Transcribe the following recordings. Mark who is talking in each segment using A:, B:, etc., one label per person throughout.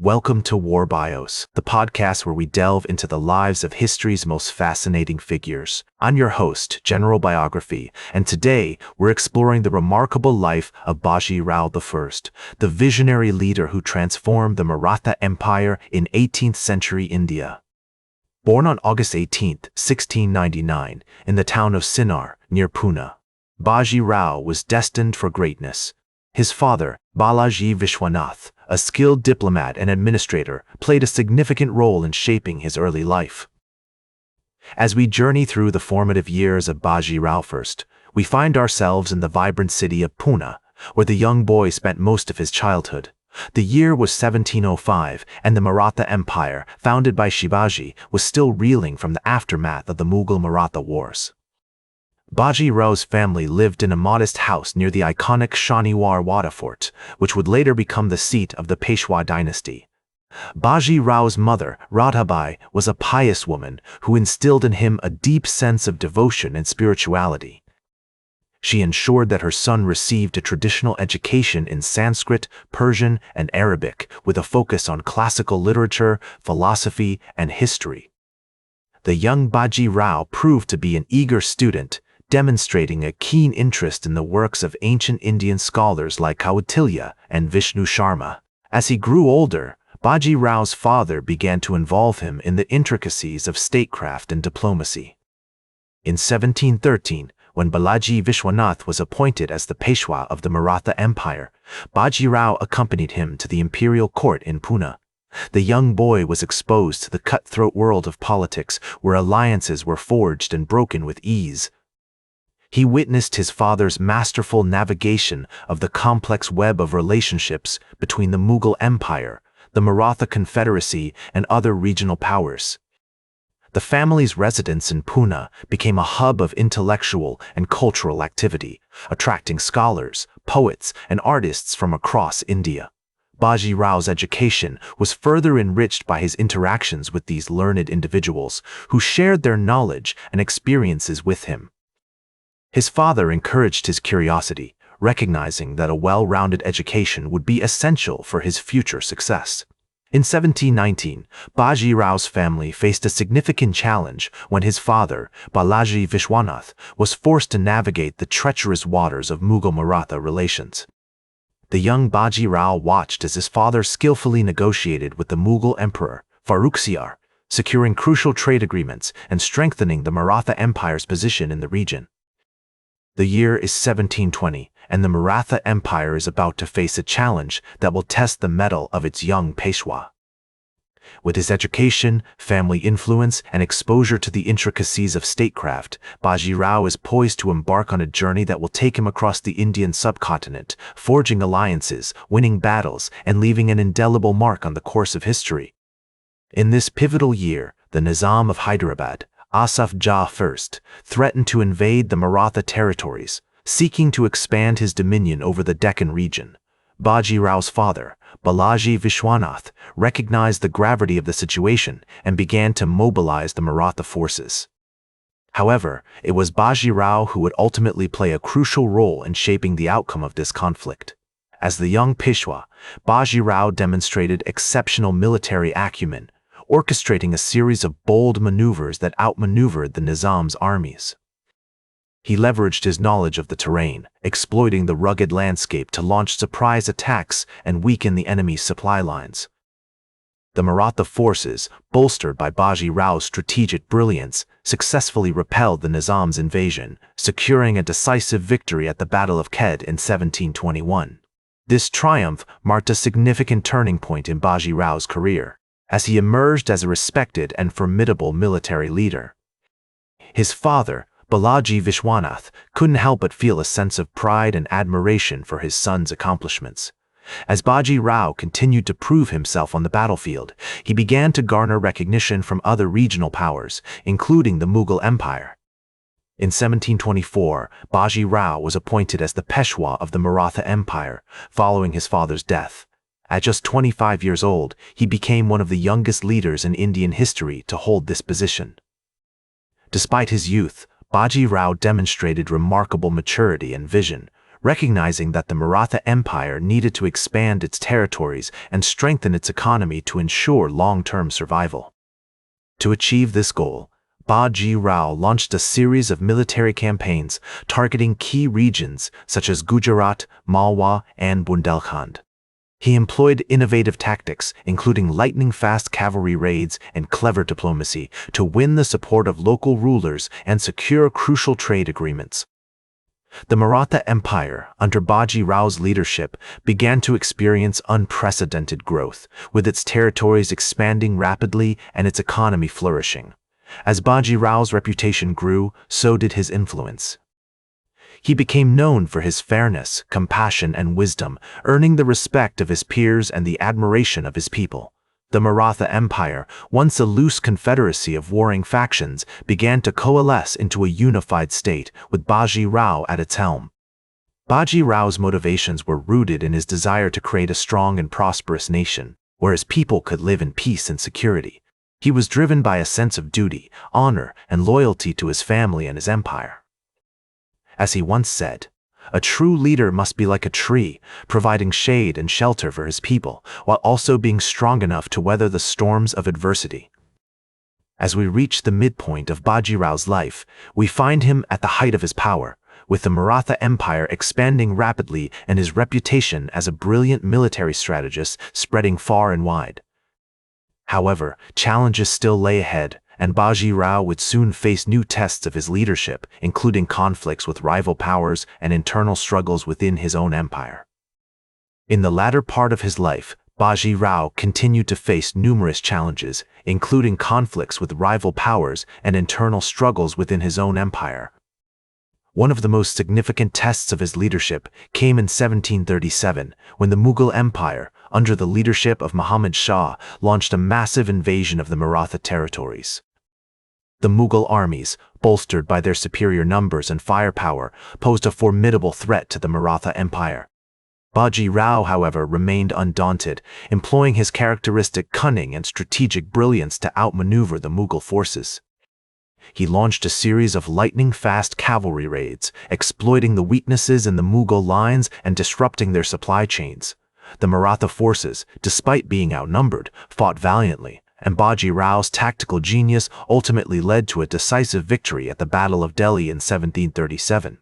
A: Welcome to War Bios, the podcast where we delve into the lives of history's most fascinating figures. I'm your host, General Biography, and today we're exploring the remarkable life of Baji Rao I, the visionary leader who transformed the Maratha Empire in 18th century India. Born on August 18, 1699, in the town of Sinnar, near Pune, Baji Rao was destined for greatness. His father, Balaji Vishwanath, a skilled diplomat and administrator, played a significant role in shaping his early life. As we journey through the formative years of Baji Rao I, we find ourselves in the vibrant city of Pune, where the young boy spent most of his childhood. The year was 1705, and the Maratha Empire, founded by Shivaji, was still reeling from the aftermath of the Mughal-Maratha Wars. Baji Rao's family lived in a modest house near the iconic Shaniwar Wada Fort, which would later become the seat of the Peshwa dynasty. Baji Rao's mother, Radha Bai, was a pious woman who instilled in him a deep sense of devotion and spirituality. She ensured that her son received a traditional education in Sanskrit, Persian, and Arabic, with a focus on classical literature, philosophy, and history. The young Baji Rao proved to be an eager student, demonstrating a keen interest in the works of ancient Indian scholars like Kautilya and Vishnu Sharma. As he grew older, Baji Rao's father began to involve him in the intricacies of statecraft and diplomacy. In 1713, when Balaji Vishwanath was appointed as the Peshwa of the Maratha Empire, Baji Rao accompanied him to the imperial court in Pune. The young boy was exposed to the cutthroat world of politics, where alliances were forged and broken with ease. He witnessed his father's masterful navigation of the complex web of relationships between the Mughal Empire, the Maratha Confederacy, and other regional powers. The family's residence in Pune became a hub of intellectual and cultural activity, attracting scholars, poets, and artists from across India. Baji Rao's education was further enriched by his interactions with these learned individuals who shared their knowledge and experiences with him. His father encouraged his curiosity, recognizing that a well-rounded education would be essential for his future success. In 1719, Baji Rao's family faced a significant challenge when his father, Balaji Vishwanath, was forced to navigate the treacherous waters of Mughal-Maratha relations. The young Baji Rao watched as his father skillfully negotiated with the Mughal emperor, Farrukhsiyar, securing crucial trade agreements and strengthening the Maratha Empire's position in the region. The year is 1720, and the Maratha Empire is about to face a challenge that will test the mettle of its young Peshwa. With his education, family influence, and exposure to the intricacies of statecraft, Baji Rao is poised to embark on a journey that will take him across the Indian subcontinent, forging alliances, winning battles, and leaving an indelible mark on the course of history. In this pivotal year, the Nizam of Hyderabad, Asaf Jah I, threatened to invade the Maratha territories, seeking to expand his dominion over the Deccan region. Baji Rao's father, Balaji Vishwanath, recognized the gravity of the situation and began to mobilize the Maratha forces. However, it was Baji Rao who would ultimately play a crucial role in shaping the outcome of this conflict. As the young Peshwa, Baji Rao demonstrated exceptional military acumen, orchestrating a series of bold maneuvers that outmaneuvered the Nizam's armies. He leveraged his knowledge of the terrain, exploiting the rugged landscape to launch surprise attacks and weaken the enemy's supply lines. The Maratha forces, bolstered by Baji Rao's strategic brilliance, successfully repelled the Nizam's invasion, securing a decisive victory at the Battle of Khed in 1721. This triumph marked a significant turning point in Baji Rao's career, as he emerged as a respected and formidable military leader. His father, Balaji Vishwanath, couldn't help but feel a sense of pride and admiration for his son's accomplishments. As Baji Rao continued to prove himself on the battlefield, he began to garner recognition from other regional powers, including the Mughal Empire. In 1724, Baji Rao was appointed as the Peshwa of the Maratha Empire, following his father's death. At just 25 years old, he became one of the youngest leaders in Indian history to hold this position. Despite his youth, Baji Rao demonstrated remarkable maturity and vision, recognizing that the Maratha Empire needed to expand its territories and strengthen its economy to ensure long-term survival. To achieve this goal, Baji Rao launched a series of military campaigns targeting key regions such as Gujarat, Malwa, and Bundelkhand. He employed innovative tactics, including lightning-fast cavalry raids and clever diplomacy, to win the support of local rulers and secure crucial trade agreements. The Maratha Empire, under Baji Rao's leadership, began to experience unprecedented growth, with its territories expanding rapidly and its economy flourishing. As Baji Rao's reputation grew, so did his influence. He became known for his fairness, compassion, and wisdom, earning the respect of his peers and the admiration of his people. The Maratha Empire, once a loose confederacy of warring factions, began to coalesce into a unified state, with Baji Rao at its helm. Baji Rao's motivations were rooted in his desire to create a strong and prosperous nation, where his people could live in peace and security. He was driven by a sense of duty, honor, and loyalty to his family and his empire. As he once said, "A true leader must be like a tree, providing shade and shelter for his people, while also being strong enough to weather the storms of adversity." As we reach the midpoint of Baji Rao's life, we find him at the height of his power, with the Maratha Empire expanding rapidly and his reputation as a brilliant military strategist spreading far and wide. However, challenges still lay ahead, and Baji Rao would soon face new tests of his leadership, including conflicts with rival powers and internal struggles within his own empire. In the latter part of his life, Baji Rao continued to face numerous challenges, including conflicts with rival powers and internal struggles within his own empire. One of the most significant tests of his leadership came in 1737, when the Mughal Empire, under the leadership of Muhammad Shah, launched a massive invasion of the Maratha territories. The Mughal armies, bolstered by their superior numbers and firepower, posed a formidable threat to the Maratha Empire. Baji Rao, however, remained undaunted, employing his characteristic cunning and strategic brilliance to outmaneuver the Mughal forces. He launched a series of lightning-fast cavalry raids, exploiting the weaknesses in the Mughal lines and disrupting their supply chains. The Maratha forces, despite being outnumbered, fought valiantly, and Baji Rao's tactical genius ultimately led to a decisive victory at the Battle of Delhi in 1737.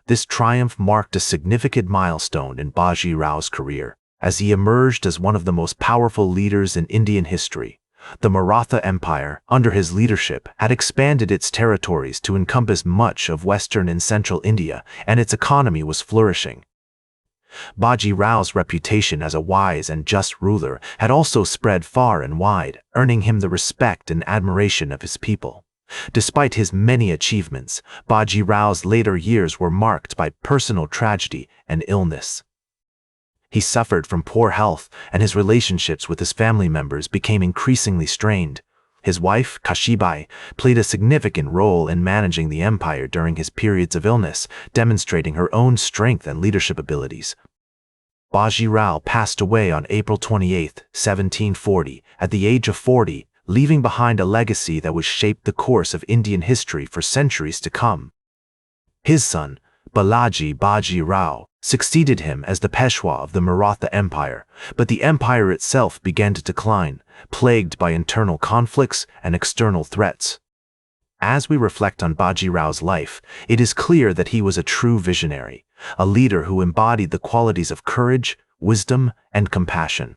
A: This triumph marked a significant milestone in Baji Rao's career, as he emerged as one of the most powerful leaders in Indian history. The Maratha Empire, under his leadership, had expanded its territories to encompass much of western and central India, and its economy was flourishing. Baji Rao's reputation as a wise and just ruler had also spread far and wide, earning him the respect and admiration of his people. Despite his many achievements, Baji Rao's later years were marked by personal tragedy and illness. He suffered from poor health, and his relationships with his family members became increasingly strained. His wife, Kashibai, played a significant role in managing the empire during his periods of illness, demonstrating her own strength and leadership abilities. Baji Rao passed away on April 28, 1740, at the age of 40, leaving behind a legacy that would shape the course of Indian history for centuries to come. His son, Balaji Baji Rao, succeeded him as the Peshwa of the Maratha Empire, but the empire itself began to decline, plagued by internal conflicts and external threats. As we reflect on Baji Rao's life, it is clear that he was a true visionary, a leader who embodied the qualities of courage, wisdom, and compassion.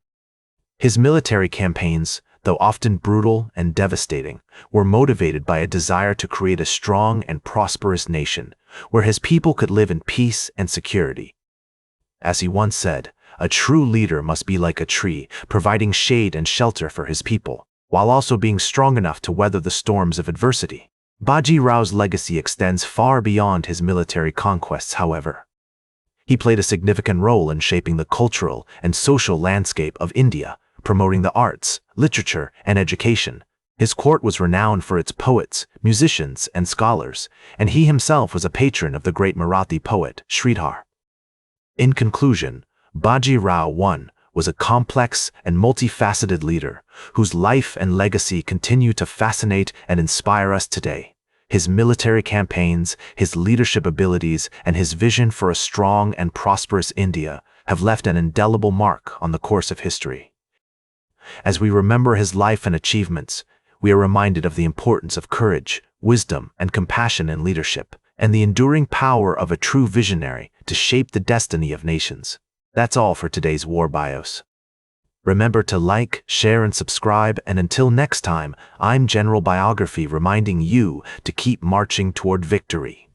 A: His military campaigns, though often brutal and devastating, were motivated by a desire to create a strong and prosperous nation, where his people could live in peace and security. As he once said, "A true leader must be like a tree, providing shade and shelter for his people, while also being strong enough to weather the storms of adversity." Baji Rao's legacy extends far beyond his military conquests, however. He played a significant role in shaping the cultural and social landscape of India, promoting the arts, literature, and education. His court was renowned for its poets, musicians, and scholars, and he himself was a patron of the great Marathi poet, Sridhar. In conclusion, Baji Rao I was a complex and multifaceted leader, whose life and legacy continue to fascinate and inspire us today. His military campaigns, his leadership abilities, and his vision for a strong and prosperous India have left an indelible mark on the course of history. As we remember his life and achievements, we are reminded of the importance of courage, wisdom, and compassion in leadership, and the enduring power of a true visionary to shape the destiny of nations. That's all for today's War Bios. Remember to like, share, and subscribe, and until next time, I'm General Biography reminding you to keep marching toward victory.